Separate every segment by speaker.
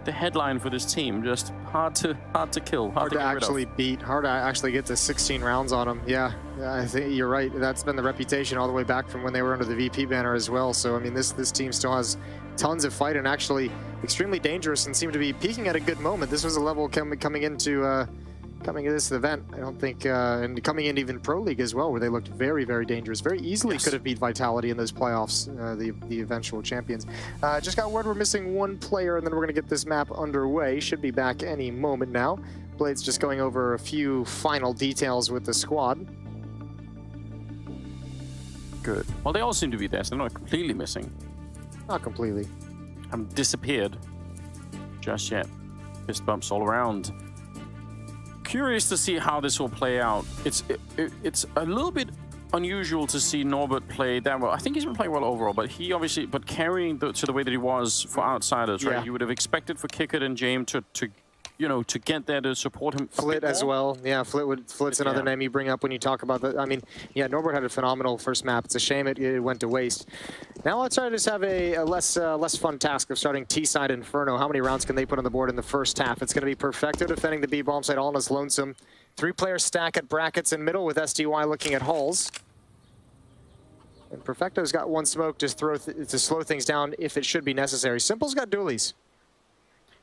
Speaker 1: the headline for this team. Just hard to kill,
Speaker 2: hard to
Speaker 1: get rid
Speaker 2: actually
Speaker 1: of.
Speaker 2: beat, hard to actually get to 16 rounds on them. Yeah, I think you're right. That's been the reputation all the way back from when they were under the VP banner as well. So I mean, this team still has tons of fight and actually extremely dangerous and seem to be peaking at a good moment. This was a level coming into this event, I don't think, and coming in even Pro League as well, where they looked very, very dangerous. Very easily could have beat Vitality in those playoffs, the eventual champions. Just got word we're missing one player, and then we're going to get this map underway. Should be back any moment now. Blade's just going over a few final details with the squad.
Speaker 1: Good. Well, they all seem to be there, so they're not completely missing.
Speaker 2: Not completely.
Speaker 1: Disappeared just yet. Fist bumps all around. Curious to see how this will play out. It's a little bit unusual to see Norbert play that well. I think he's been playing well overall, but he obviously, carrying to the way that he was for outsiders, right? You would have expected for Kickert and James to get there to support him.
Speaker 2: Flit as well. Yeah, Flit's another name you bring up when you talk about that. I mean, yeah, Norbert had a phenomenal first map. It's a shame it went to waste. Now Outsiders have a less fun task of starting T-side Inferno. How many rounds can they put on the board in the first half? It's going to be Perfecto defending the B-bomb side all on his lonesome. 3-player stack at brackets in middle with SDY looking at halls. And Perfecto's got one smoke just to slow things down if it should be necessary. Simple's got dualies.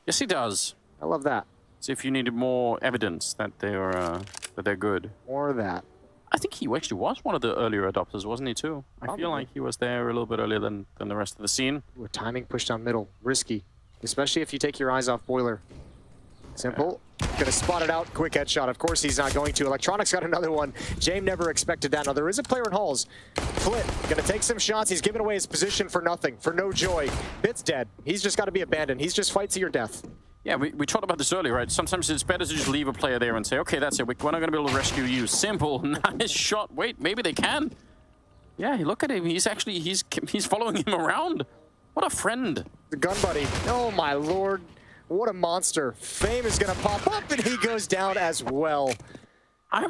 Speaker 1: Yes, he does.
Speaker 2: I love that.
Speaker 1: So if you needed more evidence that they're good.
Speaker 2: More of that.
Speaker 1: I think he actually was one of the earlier adopters, wasn't he too? I feel like he was there a little bit earlier than the rest of the scene.
Speaker 2: With timing push down middle, risky. Especially if you take your eyes off Boiler. Simple. Gonna spot it out, quick headshot. Of course he's not going to. Electronics got another one. James never expected that. Now there is a player in halls. Flit, gonna take some shots. He's giving away his position for nothing, for no joy. Bit's dead. He's just gotta be abandoned. He's just fight to your death.
Speaker 1: Yeah, we talked about this earlier, right? Sometimes it's better to just leave a player there and say, okay, that's it. We're not going to be able to rescue you. Simple, nice shot. Wait, maybe they can. Yeah, look at him. He's actually, he's following him around. What a friend.
Speaker 2: The gun buddy. Oh, my lord. What a monster. Fame is going to pop up, and he goes down as well.
Speaker 1: I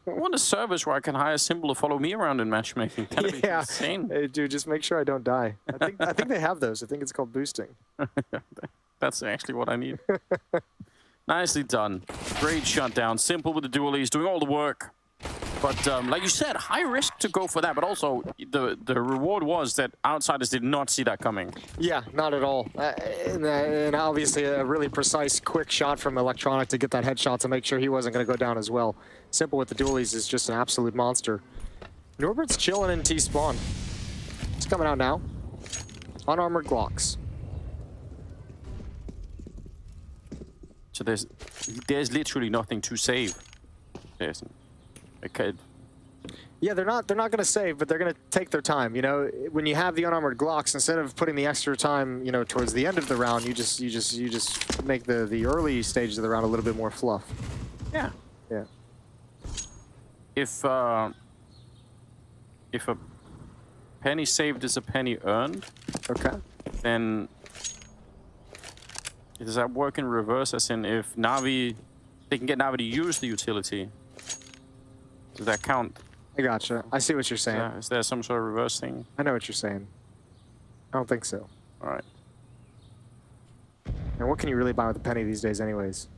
Speaker 1: want a service where I can hire Simple to follow me around in matchmaking. That'd be insane.
Speaker 2: Hey, dude, just make sure I don't die. I think they have those. I think it's called boosting.
Speaker 1: That's actually what I need. Nicely done. Great shutdown. Simple with the dualies, doing all the work. But like you said, high risk to go for that. But also, the reward was that Outsiders did not see that coming.
Speaker 2: Yeah, not at all. And obviously, a really precise, quick shot from Electronic to get that headshot to make sure he wasn't going to go down as well. Simple with the dualies is just an absolute monster. Norbert's chilling in T-spawn. It's coming out now. Unarmored Glocks.
Speaker 1: So there's literally nothing to save. Okay.
Speaker 2: Yeah, they're not going to save, but they're going to take their time. You know, when you have the unarmored Glocks, instead of putting the extra time, you know, towards the end of the round, you just make the early stages of the round a little bit more fluff.
Speaker 1: Yeah.
Speaker 2: Yeah.
Speaker 1: If a penny saved is a penny earned,
Speaker 2: okay,
Speaker 1: then does that work in reverse? As in, if Navi, they can get Navi to use the utility, does that count?
Speaker 2: I gotcha. I see what you're saying.
Speaker 1: Is there some sort of reverse thing?
Speaker 2: I know what you're saying. I don't think so.
Speaker 1: All right.
Speaker 2: And what can you really buy with a penny these days anyways?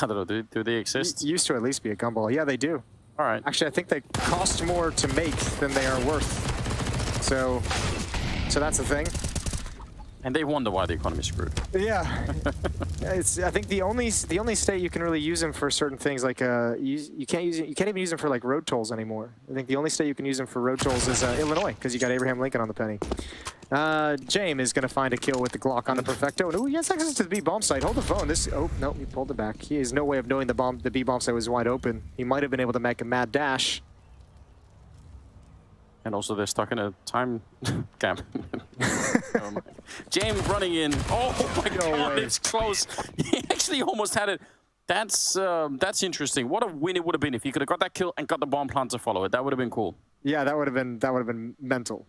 Speaker 1: I don't know. Do they exist?
Speaker 2: Used to at least be a gumball. Yeah, they do.
Speaker 1: All right.
Speaker 2: Actually, I think they cost more to make than they are worth. So that's the thing.
Speaker 1: And they wonder why the economy's screwed.
Speaker 2: Yeah, I think the only state you can really use them for certain things, like you can't even use them for like road tolls anymore. I think the only state you can use them for road tolls is Illinois, because you got Abraham Lincoln on the penny. James is going to find a kill with the Glock on the Perfecto. And ooh, he has access to the B-bomb site. Hold the phone. Oh no, he pulled it back. He has no way of knowing the B-bomb site was wide open. He might have been able to make a mad dash.
Speaker 1: And also, they're stuck in a time gap. James running in. Oh my God, it's close. He actually almost had it. That's interesting. What a win it would have been if he could have got that kill and got the bomb plant to follow it. That would have been cool.
Speaker 2: Yeah, that would have been mental.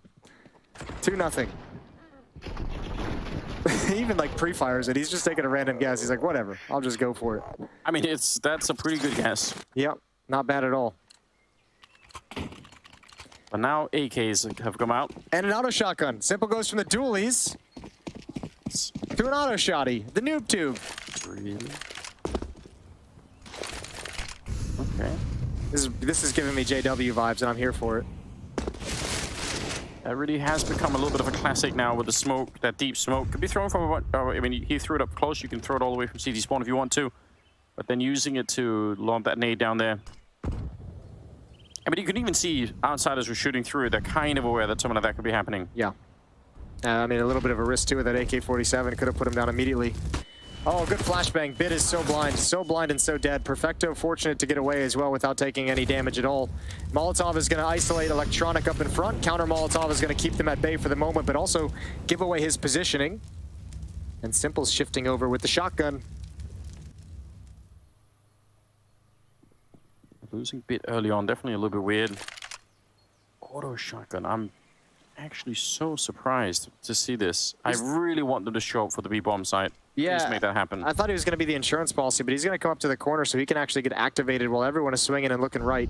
Speaker 2: 2-0. He even like pre-fires it. He's just taking a random guess. He's like, whatever, I'll just go for it.
Speaker 1: I mean, that's a pretty good guess.
Speaker 2: Yep, not bad at all.
Speaker 1: But now AKs have come out.
Speaker 2: And an auto shotgun. Simple goes from the dualies. To an auto shotty. The noob tube.
Speaker 1: Really? Okay.
Speaker 2: This is giving me JW vibes, and I'm here for it.
Speaker 1: That really has become a little bit of a classic now with the smoke, that deep smoke. Could be thrown from about, I mean, he threw it up close. You can throw it all the way from CT spawn if you want to. But then using it to lob that nade down there. I mean, you can even see outsiders were shooting through it. They're kind of aware that something like that could be happening.
Speaker 2: Yeah. I mean, a little bit of a risk too with that AK-47. Could have put him down immediately. Oh, good flashbang. Bit is so blind and so dead. Perfecto fortunate to get away as well without taking any damage at all. Molotov is going to isolate Electronic up in front. Counter Molotov is going to keep them at bay for the moment, but also give away his positioning. And Simple's shifting over with the shotgun.
Speaker 1: Losing Bit early on, definitely a little bit weird. Auto shotgun. I'm actually so surprised to see this. I really want them to show up for the B-bomb site.
Speaker 2: Yeah,
Speaker 1: please make that happen.
Speaker 2: I thought he was going to be the insurance policy, but he's going to come up to the corner so he can actually get activated while everyone is swinging and looking right.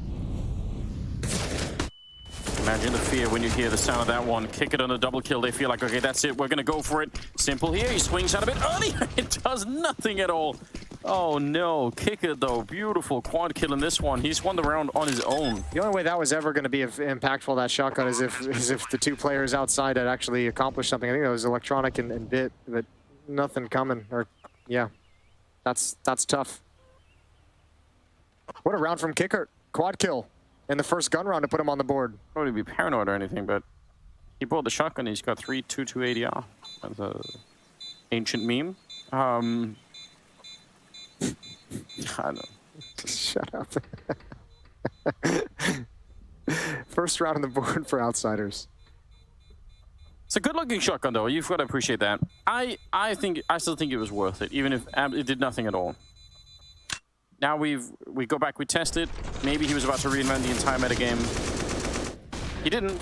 Speaker 1: Imagine the fear when you hear the sound of that one. Kick it on a double kill. They feel like, okay, that's it. We're going to go for it. Simple here. He swings out a bit early. It does nothing at all. Oh, no. Kicker, though. Beautiful quad kill in this one. He's won the round on his own.
Speaker 2: The only way that was ever going to be impactful, that shotgun, is if the two players outside had actually accomplished something. I think that was Electronic and Bit, but nothing coming. Or, yeah, that's tough. What a round from Kicker. Quad kill in the first gun round to put him on the board.
Speaker 1: Probably be paranoid or anything, but he brought the shotgun. He's got 3.22 ADR. That's a ancient meme. I don't know.
Speaker 2: Shut up. First round on the board for outsiders.
Speaker 1: It's a good-looking shotgun, though. You've got to appreciate that. I still think it was worth it, even if it did nothing at all. Now we go back, we test it. Maybe he was about to reinvent the entire metagame. He didn't.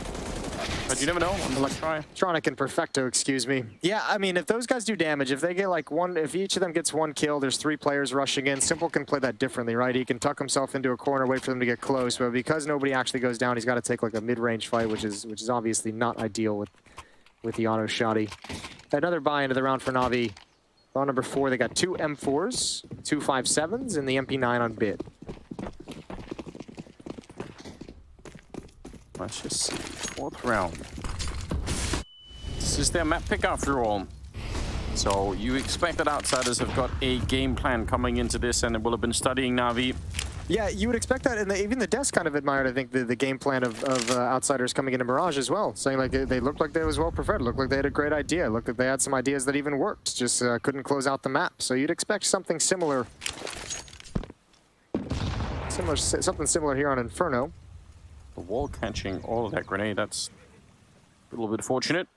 Speaker 1: But you never know. Let's try.
Speaker 2: Electronic and Perfecto, excuse me. Yeah, I mean, if those guys do damage, if they get like one, if each of them gets one kill, there's 3 players rushing in. Simple can play that differently, right? He can tuck himself into a corner, wait for them to get close. But because nobody actually goes down, he's got to take like a mid-range fight, which is obviously not ideal with the auto shotty. Another buy into the round for Navi. Round number 4, they got 2 M4s, 2 5.7s, and the MP9 on Bit.
Speaker 1: Let's just see. 4th round. This is their map pick after all. So you expect that outsiders have got a game plan coming into this and will have been studying Navi.
Speaker 2: Yeah, you would expect that, and even the devs kind of admired, I think, the game plan of outsiders coming into Mirage as well, saying like they looked like they was well prepared, looked like they had a great idea, looked like they had some ideas that even worked, just couldn't close out the map. So you'd expect something similar here on Inferno.
Speaker 1: The wall catching all of that grenade, that's a little bit fortunate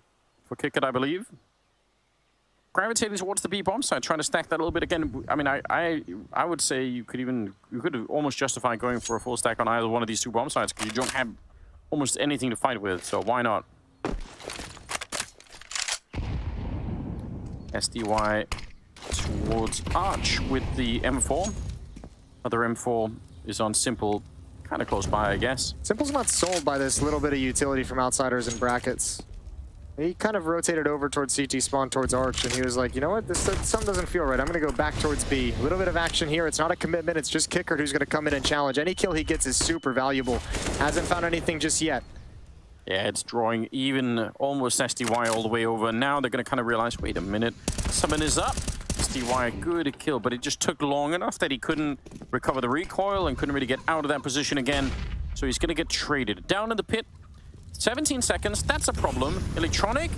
Speaker 1: for Kickit, I believe. Gravitating towards the B-bomb side, trying to stack that a little bit again. I mean, I would say you could almost justify going for a full stack on either one of these 2 bomb sites because you don't have almost anything to fight with, so why not? SDY towards Arch with the M4. Other M4 is on Simple, kind of close by, I guess.
Speaker 2: Simple's not sold by this little bit of utility from outsiders and brackets. He kind of rotated over towards CT spawn, towards Arch, and he was like, you know what, something doesn't feel right. I'm going to go back towards B. A little bit of action here. It's not a commitment. It's just Kicker who's going to come in and challenge. Any kill he gets is super valuable. Hasn't found anything just yet.
Speaker 1: Yeah, it's drawing even almost SDY all the way over. Now they're going to kind of realize, wait a minute, something is up. SDY, good kill, but it just took long enough that he couldn't recover the recoil and couldn't really get out of that position again. So he's going to get traded. Down in the pit. 17 seconds, that's a problem. Electronic,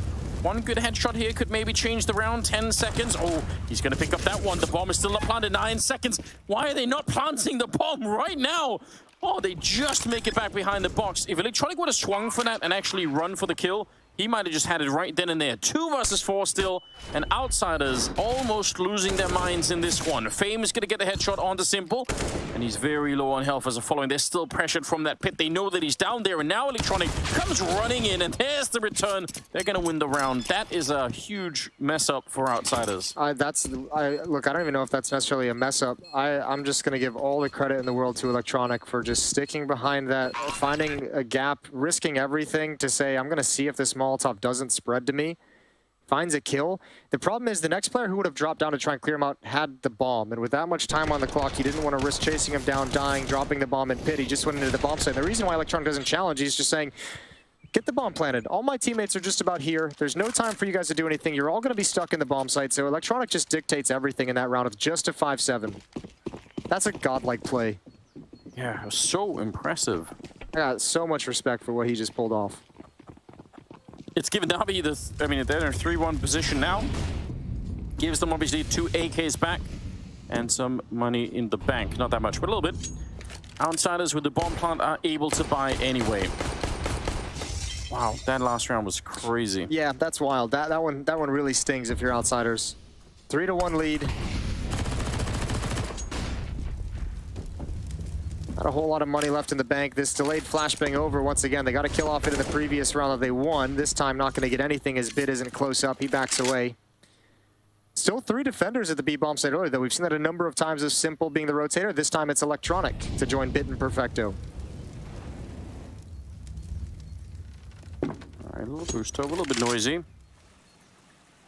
Speaker 1: one good headshot here could maybe change the round. 10 seconds. Oh, he's going to pick up that one. The bomb is still not planted. 9 seconds. Why are they not planting the bomb right now? Oh, they just make it back behind the box. If Electronic would have swung for that and actually run for the kill, he might have just had it right then and there. 2 versus 4 still, and outsiders almost losing their minds in this one. Fame is going to get the headshot onto Simple, and he's very low on health as a following. They're still pressured from that pit. They know that he's down there, and now Electronic comes running in, and there's the return. They're going to win the round. That is a huge mess up for outsiders.
Speaker 2: Look, I don't even know if that's necessarily a mess up. I'm just going to give all the credit in the world to Electronic for just sticking behind that, finding a gap, risking everything to say, I'm going to see if this Molotov doesn't spread to me. finds a kill. The problem is the next player who would have dropped down to try and clear him out had the bomb. And with that much time on the clock, he didn't want to risk chasing him down, dying, dropping the bomb in pit. He just went into the bomb site. And the reason why Electronic doesn't challenge, he's just saying, get the bomb planted. All my teammates are just about here. There's no time for you guys to do anything. You're all going to be stuck in the bomb site. So Electronic just dictates everything in that round with just a 5-7. That's a godlike play.
Speaker 1: Yeah, it was so impressive.
Speaker 2: I got so much respect for what he just pulled off.
Speaker 1: It's given NAVI they're in a 3-1 position now. Gives them obviously 2 AKs back and some money in the bank. Not that much, but a little bit. Outsiders with the bomb plant are able to buy anyway. Wow, that last round was crazy.
Speaker 2: Yeah, that's wild. That one really stings if you're Outsiders. 3-1 lead. Not a whole lot of money left in the bank. This delayed flashbang over once again. They got a kill off it in the previous round that they won. This time not going to get anything as Bit isn't close up. He backs away. Still 3 defenders at the B bomb site earlier, though. We've seen that a number of times as Simple being the rotator. This time it's Electronic to join Bit and Perfecto.
Speaker 1: All right, a little boost over, a little bit noisy.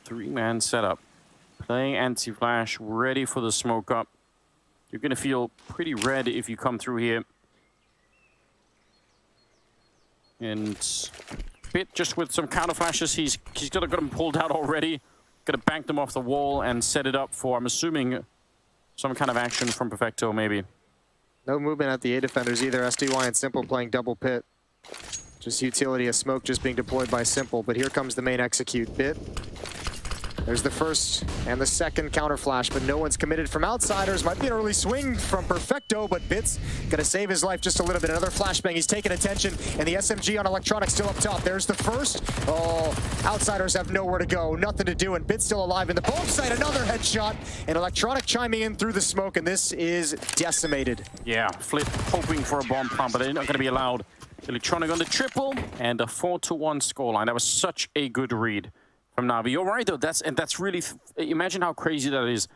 Speaker 1: 3-man setup. Playing anti-flash, ready for the smoke up. You're going to feel pretty red if you come through here. And Bit just with some counter flashes, he's got them pulled out already. Gonna bank them off the wall and set it up for, I'm assuming, some kind of action from Perfecto, maybe.
Speaker 2: No movement at the A defenders either. SDY and Simple playing double pit. Just utility of smoke just being deployed by Simple. But here comes the main execute. Bit. There's the first and the second counter flash, but no one's committed from Outsiders. Might be an early swing from Perfecto, but Bit's gonna save his life just a little bit. Another flashbang, he's taking attention, and the SMG on Electronic still up top. There's the first. Oh, Outsiders have nowhere to go, nothing to do, and Bit's still alive in the bomb site. Another headshot, and Electronic chiming in through the smoke, and this is decimated.
Speaker 1: Yeah, Flip hoping for a bomb plant, but they're not gonna be allowed. Electronic on the triple, and a 4-1 scoreline. That was such a good read from NAVI. You're right, though. That's really... Imagine how crazy that is.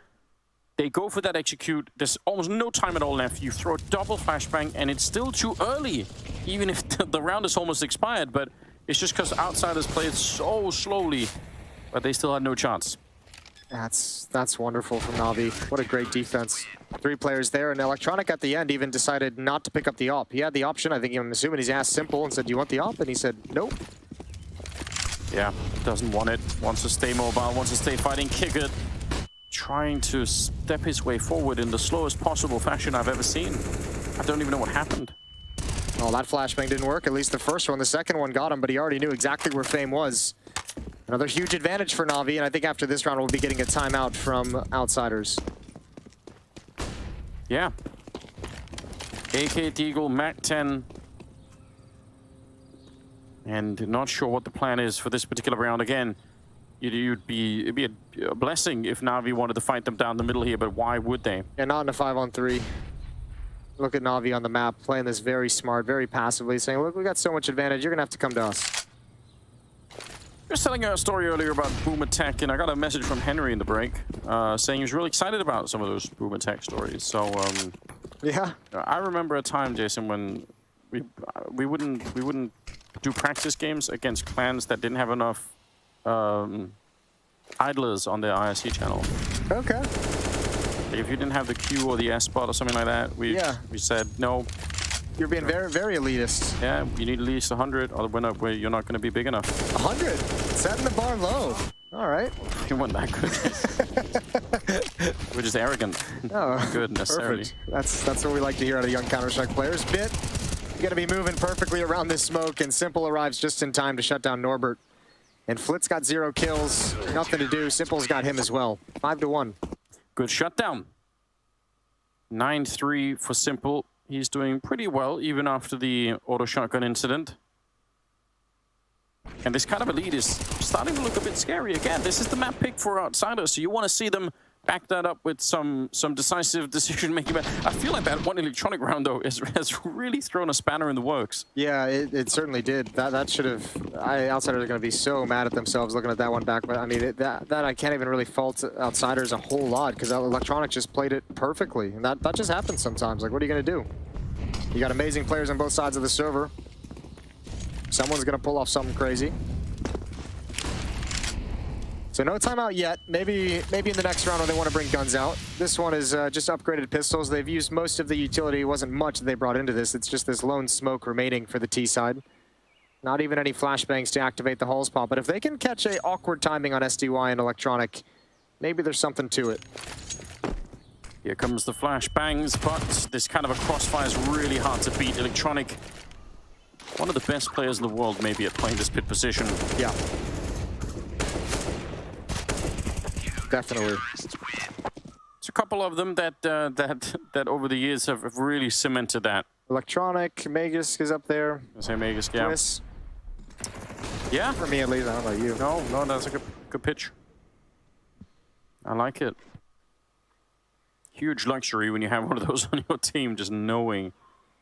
Speaker 1: They go for that execute. There's almost no time at all left. You throw a double flashbang, and it's still too early, even if the round is almost expired. But it's just because Outsiders played so slowly, but they still had no chance.
Speaker 2: That's wonderful from NAVI. What a great defense. 3 players there, and Electronic at the end even decided not to pick up the op. He had the option. I think I'm assuming he's asked Simple and said, "Do you want the op?" And he said, "Nope."
Speaker 1: Yeah, doesn't want it. Wants to stay mobile, wants to stay fighting. Kickert trying to step his way forward in the slowest possible fashion I've ever seen. I don't even know what happened.
Speaker 2: Oh, that flashbang didn't work. At least the first one. The second one got him, but he already knew exactly where Fame was. Another huge advantage for NAVI, and I think after this round we'll be getting a timeout from Outsiders.
Speaker 1: Yeah. AK Deagle, Mac 10. And not sure what the plan is for this particular round. Again, it'd be a blessing if NAVI wanted to fight them down the middle here, but why would they?
Speaker 2: Yeah, not in a 5-on-3. Look at NAVI on the map, playing this very smart, very passively, saying, look, we got so much advantage, you're gonna have to come to us.
Speaker 1: Just telling a story earlier about Boomer Tech, and I got a message from Henry in the break saying he was really excited about some of those Boomer Tech stories. So,
Speaker 2: yeah.
Speaker 1: I remember a time, Jason, when we wouldn't do practice games against clans that didn't have enough idlers on their IRC channel.
Speaker 2: Okay.
Speaker 1: Like if you didn't have the Q or the S spot or something like that, we said no.
Speaker 2: You're being very, very elitist.
Speaker 1: Yeah, you need at least 100, or you're not going to be big enough.
Speaker 2: 100? Setting the bar low. All right.
Speaker 1: You weren't that good. We're just arrogant.
Speaker 2: Oh,
Speaker 1: not good necessarily.
Speaker 2: Perfect. That's what we like to hear out of young Counter-Strike players. Bit, you got to be moving perfectly around this smoke, and Simple arrives just in time to shut down Norbert. And Flit's got 0 kills, nothing to do. Simple's got him as well. 5-1. Good
Speaker 1: shutdown. 9-3 for Simple. He's doing pretty well, even after the auto shotgun incident. And this kind of a lead is starting to look a bit scary. Again, this is the map pick for Outsiders, so you want to see them back that up with some decisive decision-making. But I feel like that one Electronic round, though, has really thrown a spanner in the works. Yeah, it certainly did. That should have... Outsiders are going to be so mad at themselves looking at that one back. But, I mean, that I can't even really fault Outsiders a whole lot, because Electronic just played it perfectly. And that just happens sometimes. Like, what are you going to do? You got amazing players on both sides of the server. Someone's going to pull off something crazy.
Speaker 2: So no timeout yet. Maybe in the next round when they want to bring guns out. This one is just upgraded pistols. They've used most of the utility. It wasn't much that they brought into this. It's just this lone smoke remaining for the T side. Not even any flashbangs to activate the Hulls pop. But if they can catch a awkward timing on SDY and Electronic, maybe there's something to it.
Speaker 1: Here comes the flashbangs, but this kind of a crossfire is really hard to beat. Electronic, one of the best players in the world, maybe, at playing this pit position.
Speaker 2: Yeah. Definitely.
Speaker 1: It's a couple of them that that over the years have really cemented that.
Speaker 2: Electronic, Magus is up there.
Speaker 1: I say Magus, yeah.
Speaker 2: Chris.
Speaker 1: Yeah.
Speaker 2: For me at least, I don't know about you.
Speaker 1: No, that's a good pitch. I like it. Huge luxury when you have one of those on your team, just knowing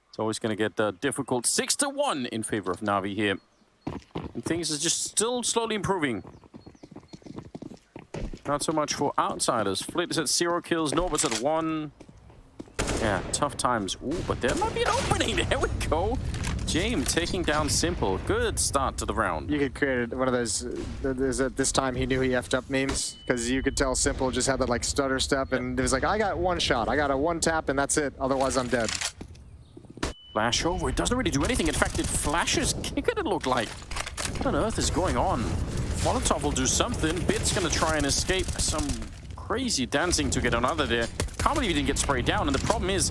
Speaker 1: it's always going to get difficult. 6-1 in favor of Navi here. And things are just still slowly improving. Not so much for outsiders. Flit is at 0 kills, Norbert's at 1. Yeah, tough times. Ooh, but there might be an opening. There we go. James taking down Simple. Good start to the round.
Speaker 2: You could create one of those, this time he knew he effed up memes, because you could tell Simple just had that like stutter step, and it was like, I got one shot, I got a one tap, and that's it. Otherwise, I'm dead.
Speaker 1: Flash over. It doesn't really do anything. In fact, it flashes kick it looked like. What on earth is going on? Molotov will do something. Bit's gonna try and escape. Some crazy dancing to get another there. Can't believe he didn't get sprayed down. And the problem is,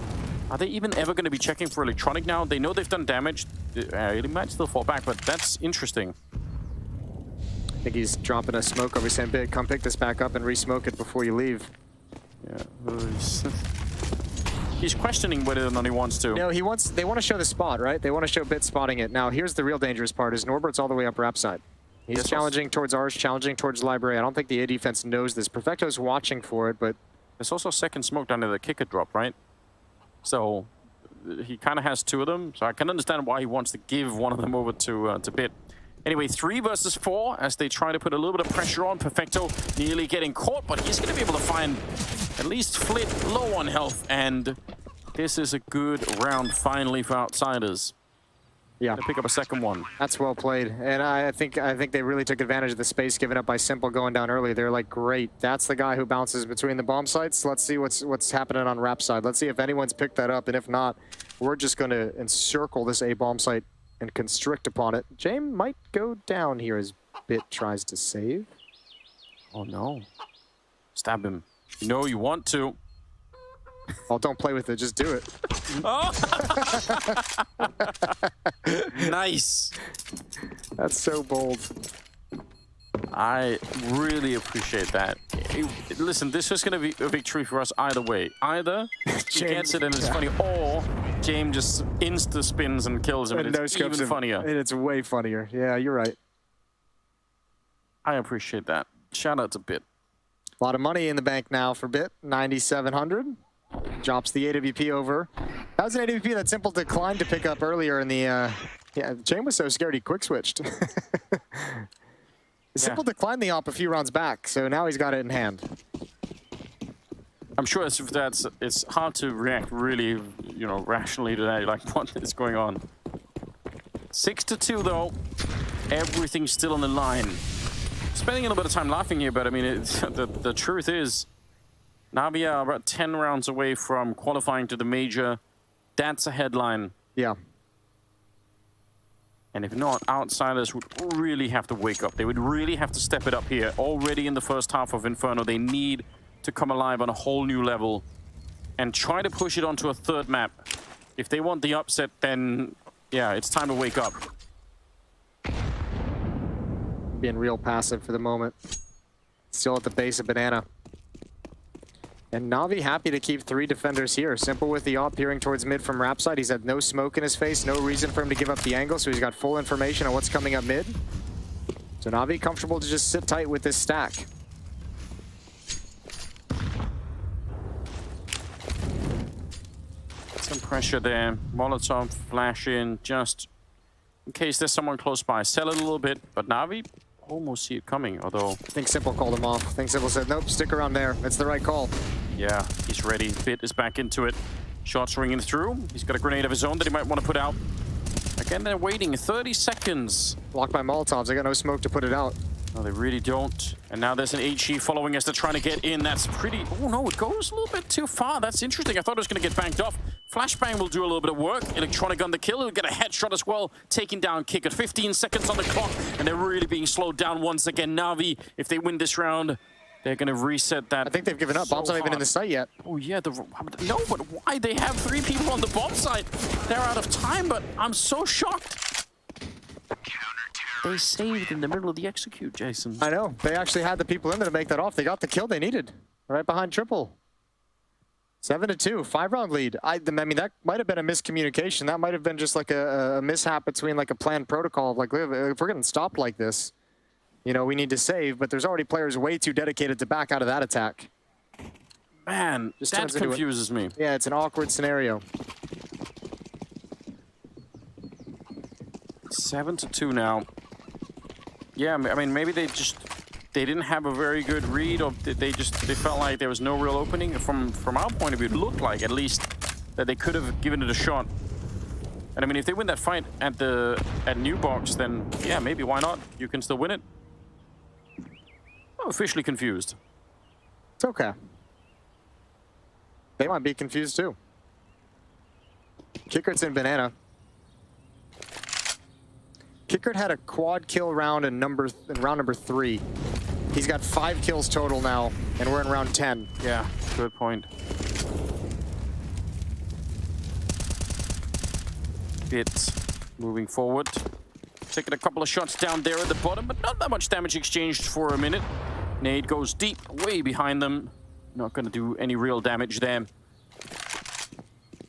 Speaker 1: are they even ever going to be checking for Electronic now? They know they've done damage. It might still fall back, but that's interesting.
Speaker 2: I think he's dropping a smoke over saying, Bit, come pick this back up and re-smoke it before you leave.
Speaker 1: Yeah. He's questioning whether or not he wants to.
Speaker 2: No, they want to show the spot, right? They want to show Bit spotting it. Now, here's the real dangerous part, is Norbert's all the way up ramp side. He's challenging towards ours, challenging towards library. I don't think the A defense knows this. Perfecto's watching for it, but...
Speaker 1: There's also a second smoke down to the kicker drop, right? So he kind of has two of them. So I can understand why he wants to give one of them over to Bit. Anyway, 3 versus 4 as they try to put a little bit of pressure on. Perfecto nearly getting caught, but he's going to be able to find at least Flit low on health. And this is a good round finally for outsiders.
Speaker 2: Yeah,
Speaker 1: to pick up a second one.
Speaker 2: That's well played, and I think they really took advantage of the space given up by Simple going down early. They're like, great, that's the guy who bounces between the bomb sites. Let's see what's happening on Rap side. Let's see if anyone's picked that up, and if not, we're just going to encircle this A bomb site and constrict upon it. James might go down here as Bit tries to save.
Speaker 1: Oh no! Stab him. You know you want to.
Speaker 2: Oh, don't play with it. Just do it.
Speaker 1: Oh! Nice.
Speaker 2: That's so bold.
Speaker 1: I really appreciate that. Listen, this is going to be a victory for us either way. Either he gets it and it's funny, or James just insta-spins and kills him, and it's even funnier.
Speaker 2: And it's way funnier. Yeah, you're right.
Speaker 1: I appreciate that. Shout out to Bit.
Speaker 2: A lot of money in the bank now for Bit. 9,700. Drops the AWP over. That was an AWP that Simple declined to pick up earlier in the... yeah, James was so scared he quick switched. Simple declined the op a few rounds back, so now he's got it in hand.
Speaker 1: I'm sure it's hard to react really, rationally to that. Like, what is going on? 6-2 though. Everything's still on the line. Spending a little bit of time laughing here, but I mean, the truth is, Navi are about 10 rounds away from qualifying to the major. That's a headline.
Speaker 2: Yeah.
Speaker 1: And if not, outsiders would really have to wake up. They would really have to step it up here. Already in the first half of Inferno, they need to come alive on a whole new level and try to push it onto a third map. If they want the upset, then yeah, it's time to wake up.
Speaker 2: Being real passive for the moment. Still at the base of Banana. And Navi happy to keep 3 defenders here. Simple with the op peering towards mid from Rap side. He's had no smoke in his face, no reason for him to give up the angle, so he's got full information on what's coming up mid. So Navi comfortable to just sit tight with this stack.
Speaker 1: Some pressure there. Molotov flash in just in case there's someone close by. Sell it a little bit, but Navi almost see it coming, although...
Speaker 2: I think Simple called him off. I think Simple said, nope, stick around there. It's the right call.
Speaker 1: Yeah, he's ready. Bit is back into it. Shots ringing through. He's got a grenade of his own that he might want to put out. Again, they're waiting 30 seconds.
Speaker 2: Blocked by Molotovs. I got no smoke to put it out.
Speaker 1: No, they really don't. And now there's an HE following us. They're trying to get in. That's pretty... Oh, no, it goes a little bit too far. That's interesting. I thought it was going to get banked off. Flashbang will do a little bit of work. Electronic on the kill. He'll get a headshot as well. Taking down Kick at 15 seconds on the clock. And they're really being slowed down once again. Navi, if they win this round, they're going to reset that.
Speaker 2: I think they've given up. Bomb's not even in the site yet.
Speaker 1: Oh, yeah. No, but why? They have 3 people on the bomb site. They're out of time, but I'm so shocked. They saved in the middle of the execute, Jason.
Speaker 2: I know. They actually had the people in there to make that off. They got the kill they needed. Right behind triple. 7-2, 5-round lead. I mean, that might have been a miscommunication. That might have been just like a mishap between like a planned protocol of like, if we're getting stopped like this, you know, we need to save, but there's already players way too dedicated to back out of that attack.
Speaker 1: Man,
Speaker 2: Just
Speaker 1: that confuses me.
Speaker 2: Yeah, it's an awkward scenario.
Speaker 1: 7-2 now. Yeah, I mean, maybe they didn't have a very good read, or they felt like there was no real opening. From our point of view, it looked like at least that they could have given it a shot. And I mean, if they win that fight at New Box, then yeah, maybe why not? You can still win it. I'm officially confused.
Speaker 2: It's okay. They might be confused too. Kickert's in banana. Kickert had a quad kill round in round number 3. He's got 5 kills total now, and we're in round 10.
Speaker 1: Yeah, good point. Bit moving forward. Taking a couple of shots down there at the bottom, but not that much damage exchanged for a minute. Nade goes deep, way behind them. Not going to do any real damage there.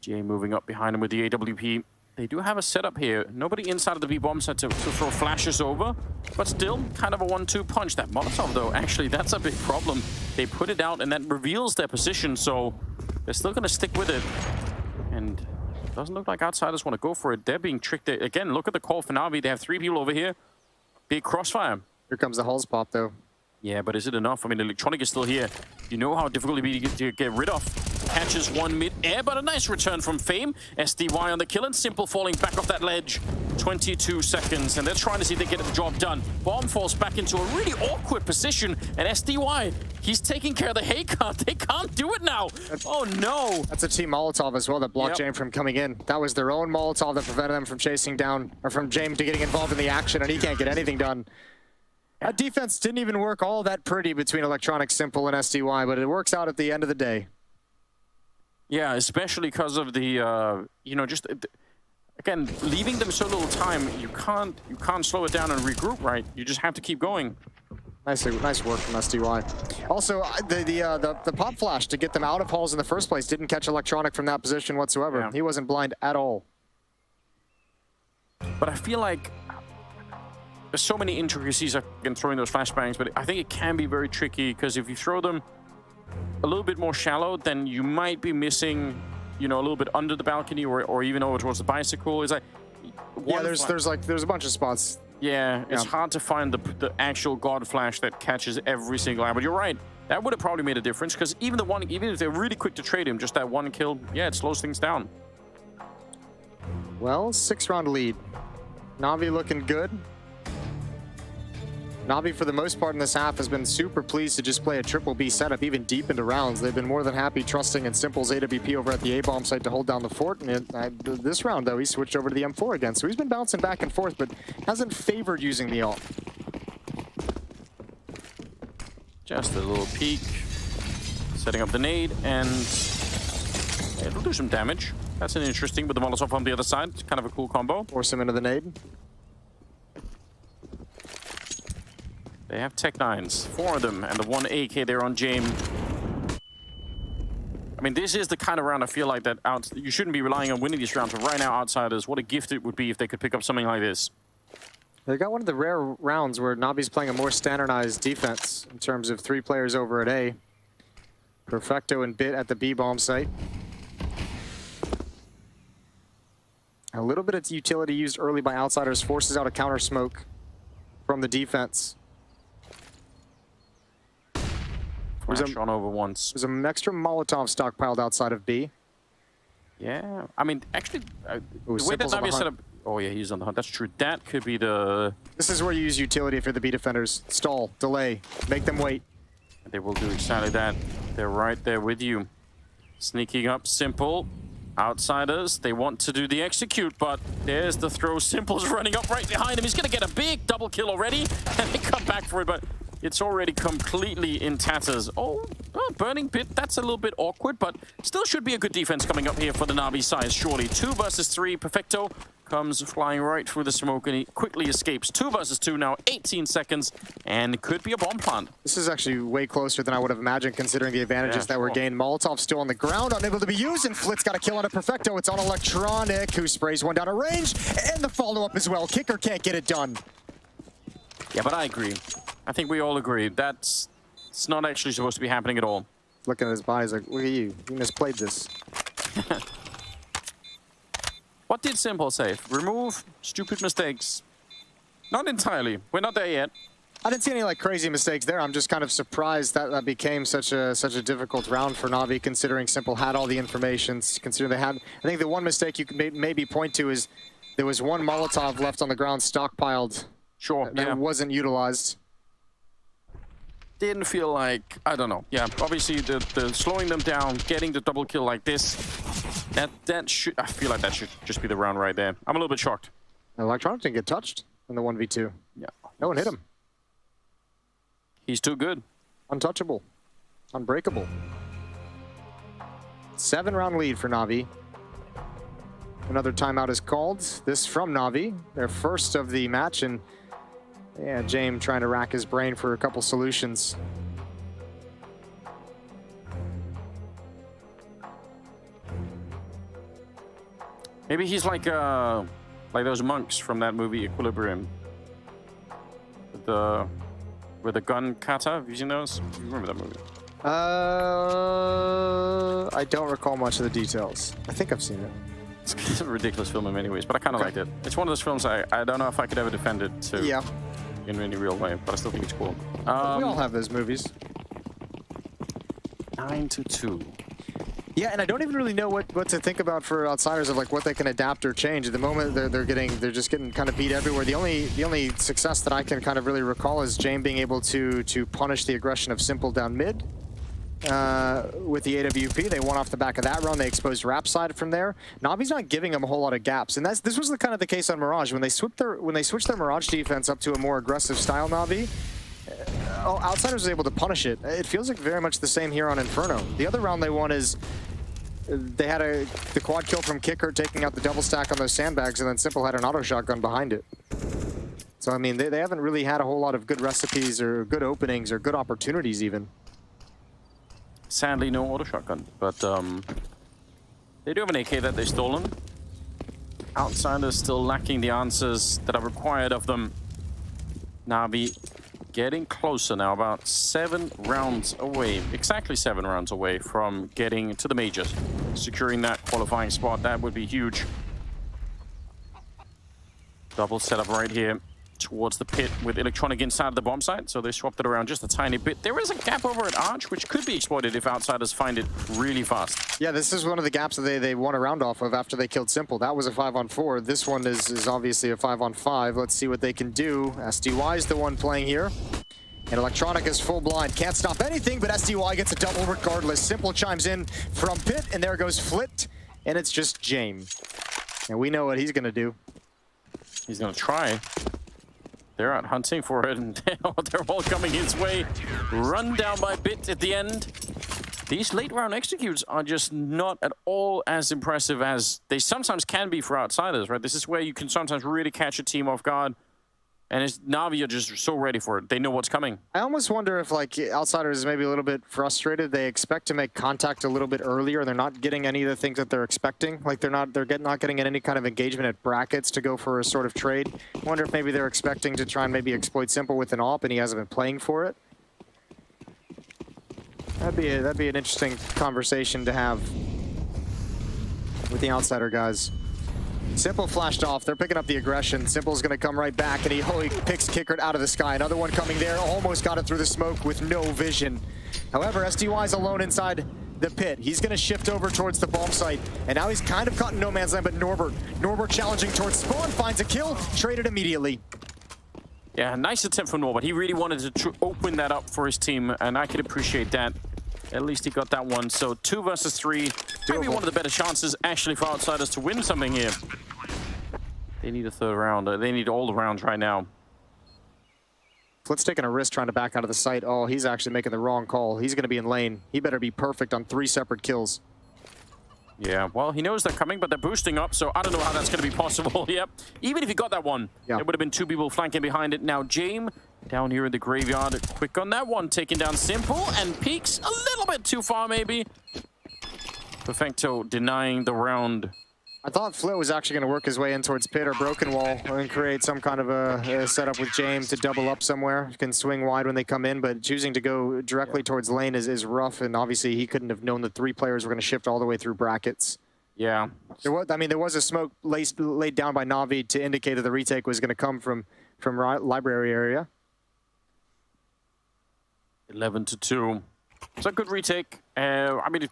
Speaker 1: Jay moving up behind him with the AWP. They do have a setup here. Nobody inside of the B-bomb set to throw flashes over, but still kind of a 1-2 punch. That Molotov, though, actually, that's a big problem. They put it out, and that reveals their position, so they're still going to stick with it. And it doesn't look like outsiders want to go for it. They're being tricked. Again, look at the call for Navi. They have 3 people over here. Big crossfire.
Speaker 2: Here comes the hulls pop, though.
Speaker 1: Yeah, but is it enough? I mean, Electronic is still here. You know how difficult it would be to get rid of. Catches one mid-air, but a nice return from Fame. SDY on the kill, and Simple falling back off that ledge. 22 seconds, and they're trying to see if they get the job done. Bomb falls back into a really awkward position, and SDY, he's taking care of the hay cart. They can't do it now. Oh, no.
Speaker 2: That's a team Molotov as well that blocked James from coming in. That was their own Molotov that prevented them from chasing down, or from James to getting involved in the action, and he can't get anything done. That defense didn't even work all that pretty between Electronic, Simple, and SDY, but it works out at the end of the day.
Speaker 1: Yeah, especially because of the, you know, just again leaving them so little time. You can't slow it down and regroup, right? You just have to keep going.
Speaker 2: Nice work from SDY. Also, the pop flash to get them out of halls in the first place didn't catch Electronic from that position whatsoever. Yeah. He wasn't blind at all.
Speaker 1: But I feel like there's so many intricacies in throwing those flashbangs, but I think it can be very tricky because if you throw them a little bit more shallow, then you might be missing, you know, a little bit under the balcony or even over towards the bicycle. Is like
Speaker 2: there's a bunch of spots.
Speaker 1: Yeah, it's hard to find the actual God flash that catches every single eye. But you're right, that would have probably made a difference because even if they're really quick to trade him, just that one kill, yeah, it slows things down.
Speaker 2: Well, 6-round lead. Navi looking good. Navi, for the most part in this half, has been super pleased to just play a triple B setup, even deep into rounds. They've been more than happy trusting in Simple's AWP over at the A-bomb site to hold down the fort. And this round, though, he switched over to the M4 again. So he's been bouncing back and forth, but hasn't favored using the ult.
Speaker 1: Just a little peek. Setting up the nade, and it'll do some damage. That's an interesting, with the Molotov on the other side. It's kind of a cool combo.
Speaker 2: Force him into the nade.
Speaker 1: They have Tech 9s, 4 of them, and the 1 AK there on James. I mean, this is the kind of round I feel like that you shouldn't be relying on winning these rounds, but right now, outsiders, what a gift it would be if they could pick up something like this.
Speaker 2: They got one of the rare rounds where Navi's playing a more standardized defense in terms of 3 players over at A. Perfecto and Bit at the B-bomb site. A little bit of utility used early by outsiders forces out a counter smoke from the defense.
Speaker 1: Flash on over once.
Speaker 2: There's an extra Molotov stockpiled outside of B.
Speaker 1: Yeah, I mean, actually, the way that Navi set up... Oh yeah, he's on the hunt. That's true. That could be the...
Speaker 2: This is where you use utility for the B defenders. Stall, delay, make them wait.
Speaker 1: They will do exactly that. They're right there with you. Sneaking up, Simple. Outsiders, they want to do the execute, but there's the throw. Simple's running up right behind him. He's gonna get a big double kill already, and they come back for it, but it's already completely in tatters. Oh, burning bit, that's a little bit awkward, but still should be a good defense coming up here for the Navi side, surely. 2 versus 3, Perfecto comes flying right through the smoke, and he quickly escapes. 2 versus 2 now, 18 seconds, and it could be a bomb plant.
Speaker 2: This is actually way closer than I would have imagined, considering the advantages that were gained. Molotov still on the ground, unable to be used, and Flit's got a kill on a Perfecto. It's on Electronic, who sprays one down a range, and the follow-up as well. Kicker can't get it done.
Speaker 1: Yeah, but I agree. I think we all agree. It's not actually supposed to be happening at all.
Speaker 2: Looking at his body, he's like, look at you. You misplayed this.
Speaker 1: What did Simple say? Remove stupid mistakes. Not entirely. We're not there yet.
Speaker 2: I didn't see any like crazy mistakes there. I'm just kind of surprised that that became such a difficult round for Navi, considering Simple had all the information. Considering they had, I think the one mistake you could maybe point to is there was one Molotov left on the ground stockpiled.
Speaker 1: Sure.
Speaker 2: That wasn't utilized.
Speaker 1: Didn't feel like, I don't know. Yeah, obviously the slowing them down, getting the double kill like this, that should, I feel like that should just be the round right there. I'm a little bit shocked.
Speaker 2: Electronic didn't get touched in the 1v2.
Speaker 1: Yeah.
Speaker 2: No one hit him.
Speaker 1: He's too good.
Speaker 2: Untouchable. Unbreakable. 7-round lead for Navi. Another timeout is called. This from Navi, their first of the match, and yeah, James trying to rack his brain for a couple solutions.
Speaker 1: Maybe he's like those monks from that movie Equilibrium. With the gun kata. Have you seen those? You remember that movie?
Speaker 2: I don't recall much of the details. I think I've seen it.
Speaker 1: It's a ridiculous film in many ways, but I kind of liked it. It's one of those films I don't know if I could ever defend it in any real way, but I still think it's cool.
Speaker 2: We all have those movies.
Speaker 1: 9-2.
Speaker 2: Yeah, and I don't even really know what to think about for outsiders of like what they can adapt or change. At the moment, they're just getting kind of beat everywhere. The only success that I can kind of really recall is James being able to punish the aggression of Simple down mid. With the AWP, they won off the back of that run. They exposed Rap side from there. Navi's not giving them a whole lot of gaps, and this was kind of the case on Mirage when they switched their Mirage defense up to a more aggressive style. Navi, Outsiders was able to punish it. It feels like very much the same here on Inferno. The other round they won is they had the quad kill from Kicker taking out the double stack on those sandbags, and then Simple had an auto shotgun behind it. So I mean, they haven't really had a whole lot of good recipes or good openings or good opportunities even.
Speaker 1: Sadly, no auto shotgun, but they do have an AK that they've stolen. Outsiders still lacking the answers that are required of them. Navi getting closer now, about 7 rounds away, exactly 7 rounds away from getting to the majors. Securing that qualifying spot, that would be huge. Double setup right here towards the pit with Electronic inside the bomb site, so they swapped it around just a tiny bit. There is a gap over at Arch, which could be exploited if Outsiders find it really fast. Yeah, this is one of the gaps that they won a round off of after they killed Simple. That was a 5-on-4. This one is obviously a 5-on-5. Let's see what they can do. SDY is the one playing here. And Electronic is full blind. Can't stop anything, but SDY gets a double regardless. Simple chimes in from pit, and there goes Flit, and it's just James. And we know what he's gonna do. He's gonna try. They're out hunting for it, and they're all coming his way. Run down by Bit at the end. These late round executes are just not at all as impressive as they sometimes can be for Outsiders, right? This is where you can sometimes really catch a team off guard. And Navi are just so ready for it. They know what's coming. I almost wonder if like Outsiders is maybe a little bit frustrated. They expect to make contact a little bit earlier. They're not getting any of the things that they're expecting. Like they're not getting any kind of engagement at brackets to go for a sort of trade. I wonder if maybe they're expecting to try and maybe exploit Simple with an AWP and he hasn't been playing for it. That'd be an interesting conversation to have with the Outsider guys. Simple flashed off. They're picking up the aggression. Simple's going to come right back, and he picks Kickert out of the sky. Another one coming there. Almost got it through the smoke with no vision. However, SDY's alone inside
Speaker 2: the pit. He's going to shift over towards the bomb site. And now he's kind of caught in no man's land, but Norbert challenging towards spawn, finds a kill, traded immediately.
Speaker 1: Yeah, nice attempt from Norbert. He really wanted to open that up for his team, and I could appreciate that. At least he got that one. So 2 versus 3. Maybe one of the better chances actually for Outsiders to win something here. They need a 3rd round. They need all the rounds right now.
Speaker 2: Flit's taking a risk trying to back out of the site. Oh, he's actually making the wrong call. He's going to be in lane. He better be perfect on 3 separate kills.
Speaker 1: Yeah, well, he knows they're coming, but they're boosting up, so I don't know how that's going to be possible. Yep. Even if he got that one, there would have been 2 people flanking behind it. Now, James down here in the graveyard. Quick on that one, taking down Simple, and peeks a little bit too far, maybe. Perfecto denying the round.
Speaker 2: I thought Flit was actually going to work his way in towards pit or broken wall and create some kind of a setup with James to double up somewhere. Can swing wide when they come in, but choosing to go directly towards lane is rough, and obviously he couldn't have known that 3 players were going to shift all the way through brackets.
Speaker 1: Yeah.
Speaker 2: There was a smoke laid down by NAVI to indicate that the retake was going to come from library area.
Speaker 1: 11-2. It's a good retake. I mean,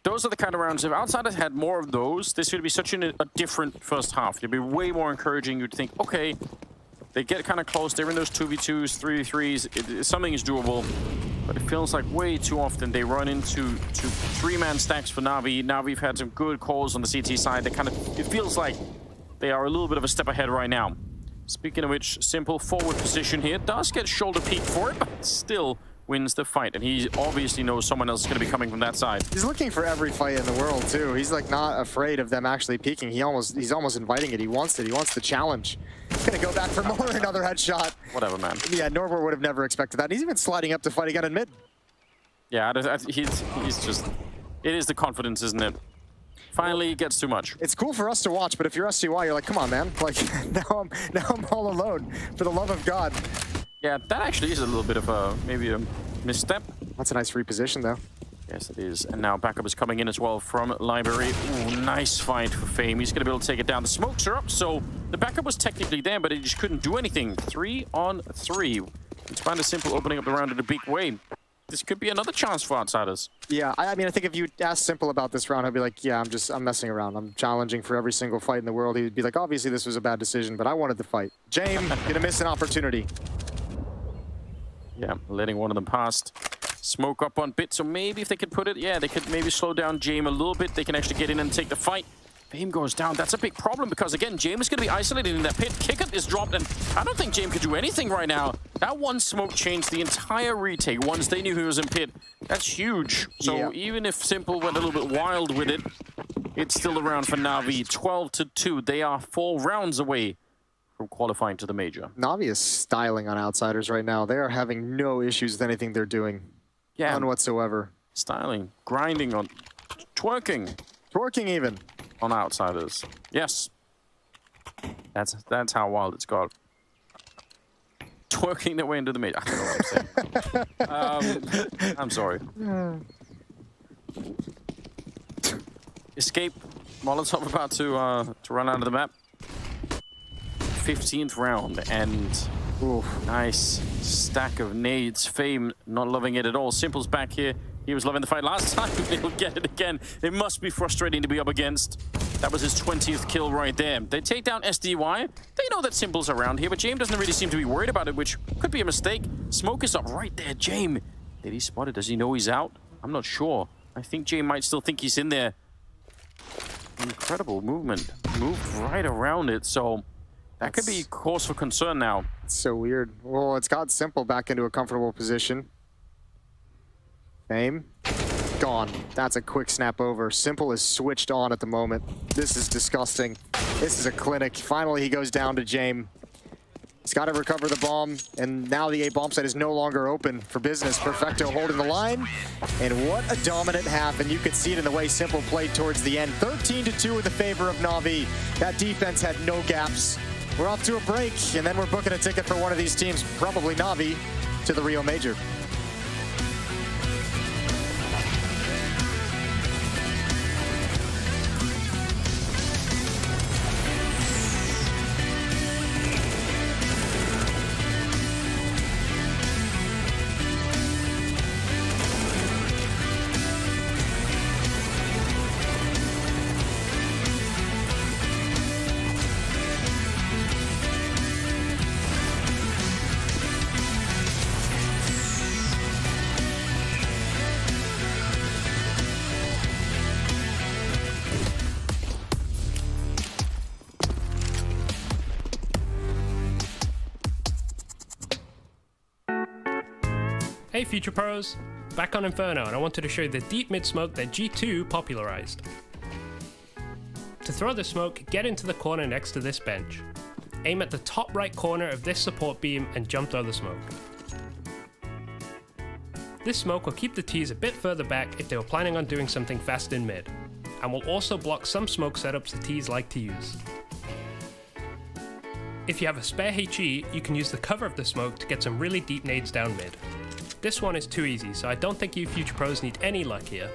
Speaker 1: those are the kind of rounds, if Outsiders had more of those, this would be such a different first half. It'd be way more encouraging. You'd think, okay, they get kind of close. They're in those 2v2s, 3v3s. Something is doable. But it feels like way too often they run into 3-man stacks for NAVI. NAVI've had some good calls on the CT side. It feels like they are a little bit of a step ahead right now. Speaking of which, Simple forward position here. Does get shoulder peek for it, but still wins the fight, and he obviously knows someone else is going to be coming from that side.
Speaker 2: He's looking for every fight in the world too. He's like not afraid of them actually peeking. He's almost inviting it. He wants it. He wants the challenge. He's gonna go back for more. Another headshot.
Speaker 1: Whatever, man.
Speaker 2: Yeah, Norbert would have never expected that. He's even sliding up to fight again in mid.
Speaker 1: Yeah, he's just. It is the confidence, isn't it? Finally, it gets too much.
Speaker 2: It's cool for us to watch, but if you're SCY, you're like, come on, man. Like now I'm all alone. For the love of God.
Speaker 1: Yeah, that actually is a little bit of maybe a misstep.
Speaker 2: That's a nice reposition, though.
Speaker 1: Yes, it is. And now backup is coming in as well from Library. Ooh, nice fight for Fame. He's going to be able to take it down. The smokes are up, so the backup was technically there, but it just couldn't do anything. 3-on-3. It's kind of Simple opening up the round in a big way. This could be another chance for Outsiders.
Speaker 2: Yeah, I mean, I think if you ask Simple about this round, he'll be like, yeah, I'm messing around. I'm challenging for every single fight in the world. He'd be like, obviously this was a bad decision, but I wanted to fight. James, gonna miss an opportunity.
Speaker 1: Yeah, letting one of them past. Smoke up on bit, so maybe if they could put it, yeah, they could maybe slow down James a little bit. They can actually get in and take the fight. Fame goes down. That's a big problem because, again, James is going to be isolated in that pit. Kickit is dropped, and I don't think James could do anything right now. That one smoke changed the entire retake once they knew he was in pit. That's huge. So even if Simple went a little bit wild with it, it's still around for NAVI. 12-2. They are 4 rounds away from qualifying to the major.
Speaker 2: NAVI is styling on Outsiders right now. They are having no issues with anything they're doing.
Speaker 1: Yeah.
Speaker 2: None whatsoever.
Speaker 1: Styling, grinding on, twerking.
Speaker 2: Twerking even.
Speaker 1: On Outsiders. Yes. That's how wild it's got. Twerking their way into the major. I don't know what I'm saying. I'm sorry. Escape. Molotov about to run out of the map. 15th round, and nice stack of nades. Fame not loving it at all. Simple's back here. He was loving the fight last time. He'll get it again. It must be frustrating to be up against. That was his 20th kill right there. They take down SDY. They know that Simple's around here, but James doesn't really seem to be worried about it, which could be a mistake. Smoke is up right there. James, did he spot it? Does he know he's out? I'm not sure. I think James might still think he's in there. Incredible movement. Moved right around it, so that could be cause for concern now.
Speaker 2: It's so weird. Well, it's got Simple back into a comfortable position. Fame. Gone. That's a quick snap over. Simple is switched on at the moment. This is disgusting. This is a clinic. Finally, he goes down to James. He's got to recover the bomb, and now the A bomb site is no longer open for business. Perfecto holding the line, and what a dominant half, and you could see it in the way Simple played towards the end. 13-2 in the favor of NAVI. That defense had no gaps. We're off to a break, and then we're booking a ticket for one of these teams, probably NAVI, to the Rio Major.
Speaker 3: Future Pros, back on Inferno, and I wanted to show you the deep mid smoke that G2 popularized. To throw the smoke, get into the corner next to this bench. Aim at the top right corner of this support beam and jump throw the smoke. This smoke will keep the T's a bit further back if they were planning on doing something fast in mid, and will also block some smoke setups the T's like to use. If you have a spare HE, you can use the cover of the smoke to get some really deep nades down mid. This one is too easy, so I don't think you Future Pros need any luck here.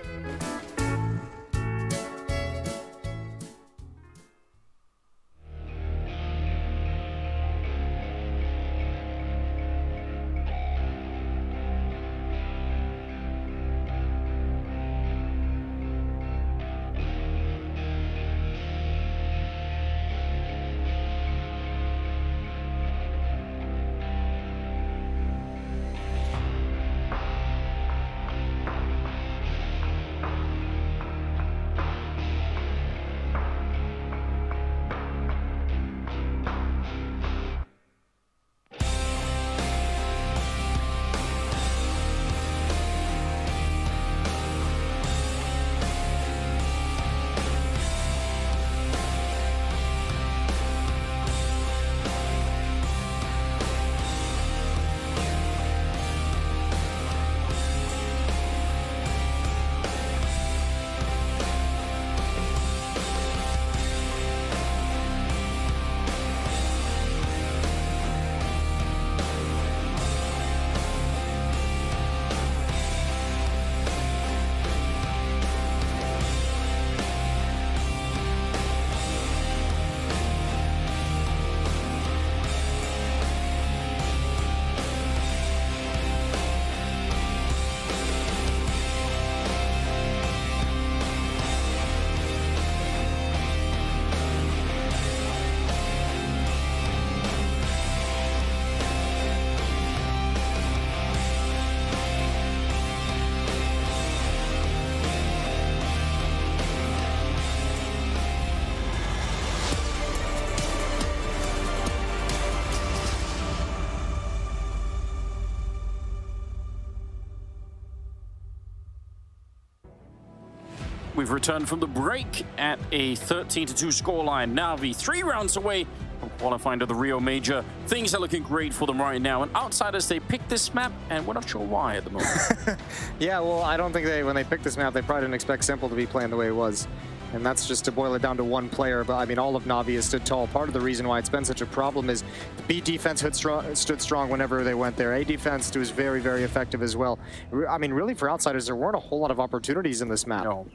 Speaker 1: We've returned from the break at a 13-2 scoreline. NAVI 3 rounds away from qualifying to the Rio Major. Things are looking great for them right now. And Outsiders, they picked this map, and we're not sure why at the moment.
Speaker 2: Yeah, well, I don't think when they picked this map, they probably didn't expect Simple to be playing the way it was. And that's just to boil it down to one player. But I mean, all of NAVI has stood tall. Part of the reason why it's been such a problem is the B defense stood strong whenever they went there. A defense was very, very effective as well. I mean, really, for Outsiders, there weren't a whole lot of opportunities in this map.
Speaker 1: No.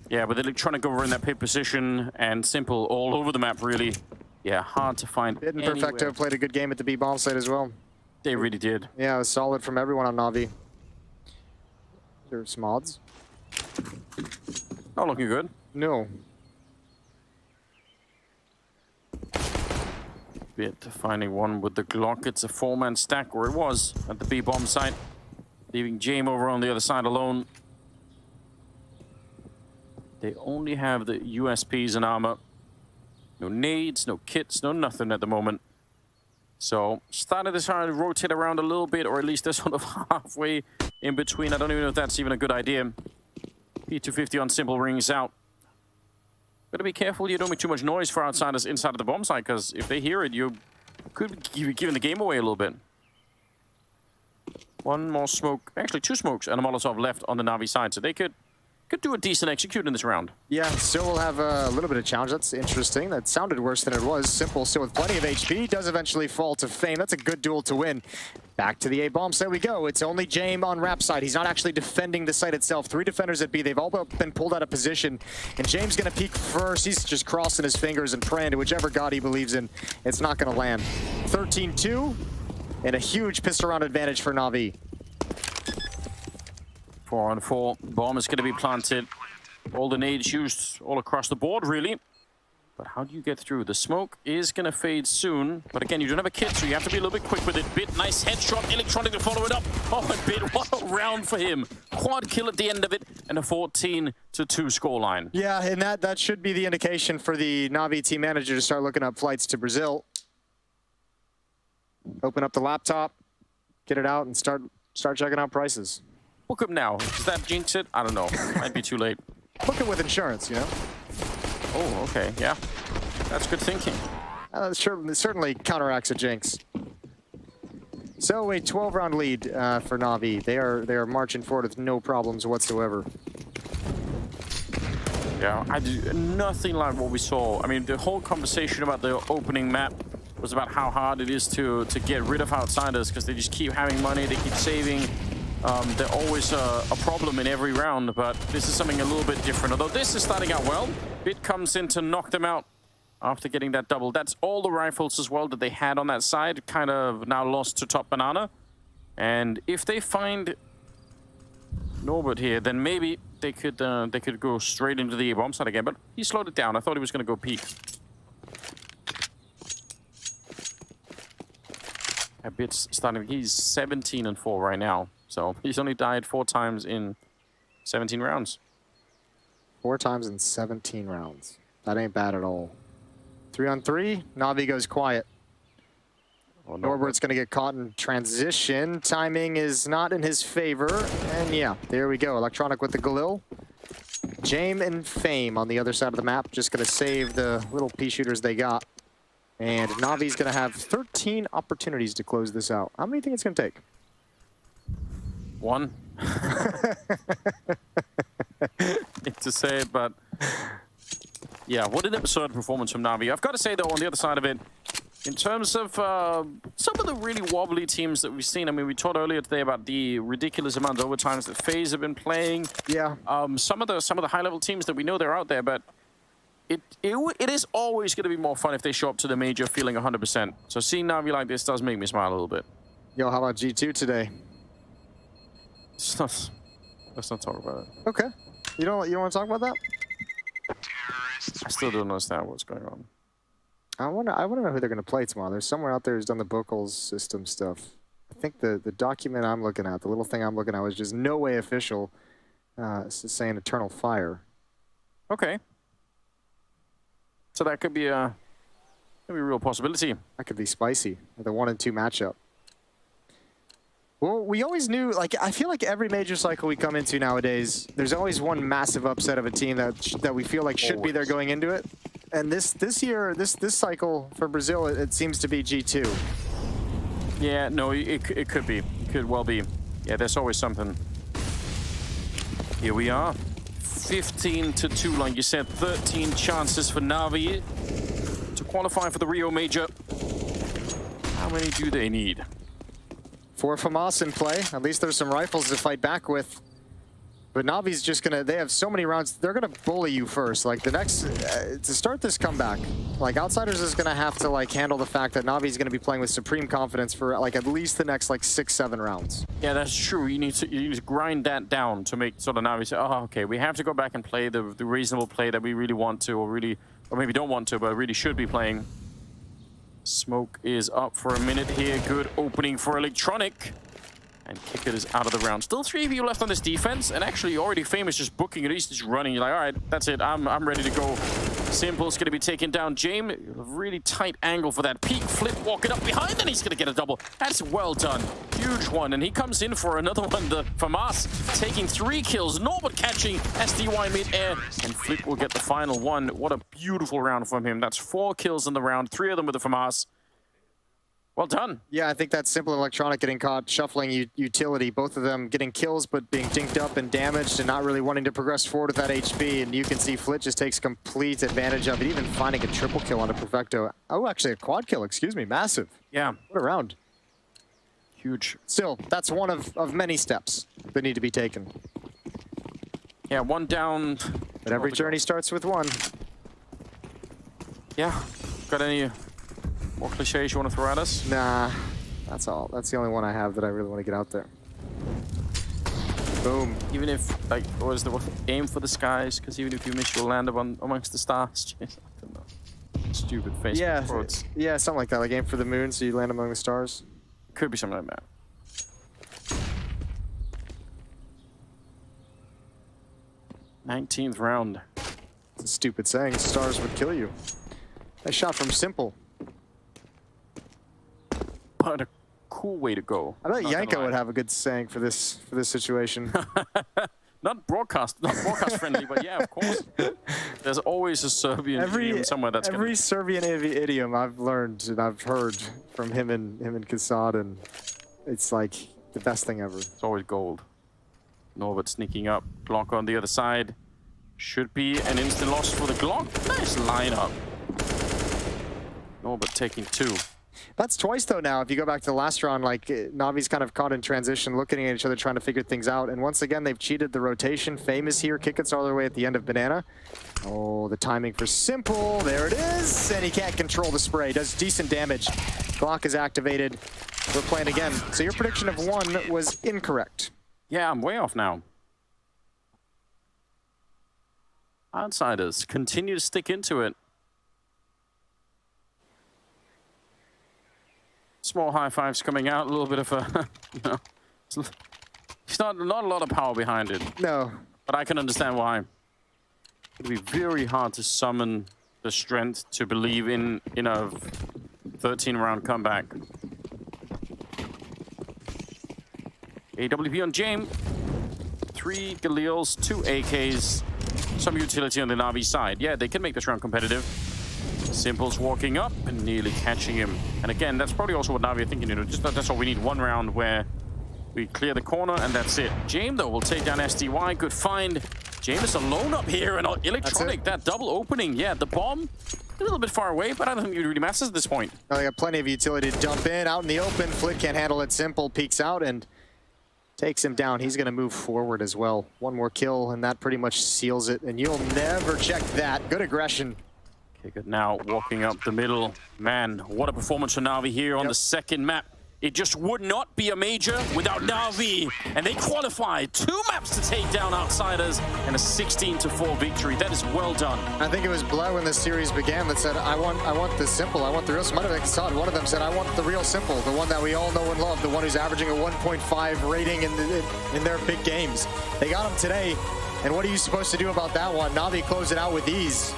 Speaker 1: Yeah, but they're trying to go over in that pit position, and Simple all over the map, really. Yeah, hard to find
Speaker 2: Bid and Perfecto played a good game at the B bomb site as well.
Speaker 1: They really did.
Speaker 2: Yeah, it was solid from everyone on NAVI. There's mods.
Speaker 1: Not looking good.
Speaker 2: No.
Speaker 1: Bit finding one with the Glock. It's a 4-man stack, or it was, at the B bomb site. Leaving Jame over on the other side alone. They only have the USPs and armor. No nades, no kits, no nothing at the moment. So, started this hard to rotate around a little bit, or at least they're sort of halfway in between. I don't even know if that's even a good idea. P250 on Simple rings out. Gotta be careful you don't make too much noise for Outsiders inside of the bomb site, because if they hear it, you could be giving the game away a little bit. One more smoke, actually 2 smokes and a Molotov left on the NAVI side, so they could do a decent execute in this round.
Speaker 2: Yeah, still will have a little bit of challenge. That's interesting. That sounded worse than it was. Simple still with plenty of HP. Does eventually fall to fame. That's a good duel to win. Back to the A bomb site we go. It's only Jame on Rap side. He's not actually defending the site itself. 3 defenders at B. They've all been pulled out of position. And Jame's going to peek first. He's just crossing his fingers and praying to whichever god he believes in. It's not going to land. 13-2 and a huge pistol round advantage for NAVI.
Speaker 1: 4-on-4. Bomb is going to be planted. All the nades used all across the board, really. But how do you get through? The smoke is going to fade soon. But again, you don't have a kit, so you have to be a little bit quick with it. Bit, nice headshot. Electronic to follow it up. Oh, and Bit, what a round for him. Quad kill at the end of it, and a 14-2 scoreline.
Speaker 2: Yeah, and that should be the indication for the NAVI team manager to start looking up flights to Brazil. Open up the laptop, get it out, and start Start checking out prices.
Speaker 1: Book them now. Does that jinx it? I don't know. Might be too late.
Speaker 2: Book it with insurance, you know?
Speaker 1: Oh, okay. Yeah. That's good thinking.
Speaker 2: Certainly counteracts a jinx. So a 12-round lead for NAVI. They are marching forward with no problems whatsoever.
Speaker 1: Yeah, I do nothing like what we saw. I mean, the whole conversation about the opening map was about how hard it is to get rid of outsiders because they just keep having money, they keep saving. They're always a problem in every round, but this is something a little bit different. Although this is starting out well, Bit comes in to knock them out after getting that double. That's all the rifles as well that they had on that side, kind of now lost to Top Banana. And if they find Norbert here, then maybe they could go straight into the bomb side again. But he slowed it down. I thought he was going to go peak. A bit starting. He's 17-4 right now, so he's only died 4 times in 17 rounds.
Speaker 2: 4 times in 17 rounds. That ain't bad at all. 3-on-3. NAVI goes quiet.
Speaker 1: Oh,
Speaker 2: Norbert's going to get caught in transition. Timing is not in his favor. And yeah, there we go. Electronic with the Galil. Jame and Fame on the other side of the map. Just going to save the little pea shooters they got. And Navi's going to have 13 opportunities to close this out. How many do you think it's going to take?
Speaker 1: 1. Hate to say it, but yeah, what an absurd performance from Navi. I've got to say, though, on the other side of it, in terms of some of the really wobbly teams that we've seen, I mean, we talked earlier today about the ridiculous amount of overtimes that FaZe have been playing. Yeah. Some of the high-level teams that we know they're out there, but it is always going to be more fun if they show up to the major feeling 100%. So seeing Navi like this does make me smile a little bit.
Speaker 2: Yo, how about G2 today?
Speaker 1: Let's not talk about it.
Speaker 2: Okay. You don't want to talk about that?
Speaker 1: I still don't understand what's going on.
Speaker 2: I want to know who they're going to play tomorrow. There's somewhere out there who's done the Bocals system stuff. I think the document I'm looking at, the little thing I'm looking at, was just no way official. It's just saying Eternal Fire.
Speaker 1: Okay. So that could be a real possibility.
Speaker 2: That could be spicy. The 1 and 2 matchup. Well, we always knew, like, I feel like every major cycle we come into nowadays, there's always one massive upset of a team that we feel like should be there going into it. And this year, this cycle for Brazil, it seems to be G2.
Speaker 1: Yeah, no, it could be. It could well be. Yeah, there's always something. Here we are. 15-2, like you said. 13 chances for Navi to qualify for the Rio Major. How many do they need?
Speaker 2: 4 FAMAS in play. At least there's some rifles to fight back with. But Navi's just gonna, they have so many rounds, they're gonna bully you first. Like the next, to start this comeback, like Outsiders is gonna have to like handle the fact that Navi's gonna be playing with supreme confidence for like at least the next like 6-7 rounds.
Speaker 1: Yeah, that's true. You need to grind that down to make sort of Navi say, oh, okay, we have to go back and play the reasonable play that we really want to, or maybe don't want to, but really should be playing. Smoke is up for a minute here. Good opening for Electronic. And Kicker is out of the round. Still 3 of you left on this defense, and actually already Famous just booking it. He's just running. You're like, all right, that's it. I'm ready to go. Simple's going to be taken down. Jame, a really tight angle for that peek. Flip walking up behind, and he's going to get a double. That's well done. Huge one, and he comes in for another one. The FAMAS taking 3 kills. Norbert catching SDY mid-air, and Flip will get the final one. What a beautiful round from him. That's 4 kills in the round, 3 of them with the FAMAS. Well done.
Speaker 2: Yeah, I think that's Simple and Electronic getting caught shuffling utility. Both of them getting kills, but being dinked up and damaged and not really wanting to progress forward with that HP. And you can see Flit just takes complete advantage of it, even finding a triple kill on a Perfecto. Oh, actually a quad kill, excuse me. Massive.
Speaker 1: Yeah.
Speaker 2: What a round.
Speaker 1: Huge.
Speaker 2: Still, that's one of many steps that need to be taken.
Speaker 1: Yeah, 1 down.
Speaker 2: But every journey starts with 1.
Speaker 1: Yeah. Got any more cliches you want to throw at us?
Speaker 2: Nah, that's all. That's the only one I have that I really want to get out there. Boom.
Speaker 1: Even if, like, what is the aim for the skies? Because even if you miss, you'll land amongst the stars. I don't know. Stupid Facebook quotes.
Speaker 2: Yeah, something like that. Like aim for the moon so you land among the stars.
Speaker 1: Could be something like that. 19th round.
Speaker 2: It's a stupid saying. Stars would kill you. Nice shot from Simple.
Speaker 1: But a cool way to go.
Speaker 2: I bet
Speaker 1: Not gonna
Speaker 2: Yanko
Speaker 1: lie.
Speaker 2: would have a good saying for this situation.
Speaker 1: Not broadcast friendly, but yeah, of course. There's always a Serbian idiom somewhere that's
Speaker 2: every Serbian idiom I've learned and I've heard from him and Kassad, and it's like the best thing ever.
Speaker 1: It's always gold. Norbert sneaking up. Glock on the other side. Should be an instant loss for the Glock. Nice lineup. Norbert taking 2.
Speaker 2: That's twice though now. If you go back to the last round, like Navi's kind of caught in transition, looking at each other, trying to figure things out. And once again, they've cheated the rotation. Fame is here. Kick it's all the way at the end of Banana. Oh, the timing for Simple. There it is. And he can't control the spray. Does decent damage. Glock is activated. We're playing again. So your prediction of 1 was incorrect.
Speaker 1: Yeah, I'm way off now. Outsiders continue to stick into it. Small high fives coming out, a little bit of a, you know, it's not a lot of power behind it.
Speaker 2: No.
Speaker 1: But I can understand why. It'll be very hard to summon the strength to believe in a 13-round comeback. AWP on James. 3 Galils, 2 AKs, some utility on the Navi side. Yeah, they can make this round competitive. Simple's walking up and nearly catching him. And again, that's probably also what Navi are thinking, you know, just that's all we need, 1 round where we clear the corner and that's it. James, though, will take down SDY. Good find. James is alone up here, and Electronic, that double opening. Yeah, the bomb, a little bit far away, but I don't think it really matters at this point.
Speaker 2: No, they got plenty of utility to dump in, out in the open. Flick can't handle it. Simple peeks out and takes him down. He's going to move forward as well. 1 more kill, and that pretty much seals it. And you'll never check that. Good aggression.
Speaker 1: Kick it now, walking up the middle. Man, what a performance for Navi here on the second map. It just would not be a major without Navi. And they qualified 2 maps to take down Outsiders and a 16-4 victory. That is well done.
Speaker 2: I think it was Bled when the series began that said, I want the Simple, I want the real Simple. One of them said, I want the real Simple, the one that we all know and love, the one who's averaging a 1.5 rating in their big games. They got him today, and what are you supposed to do about that one? Navi closed it out with ease.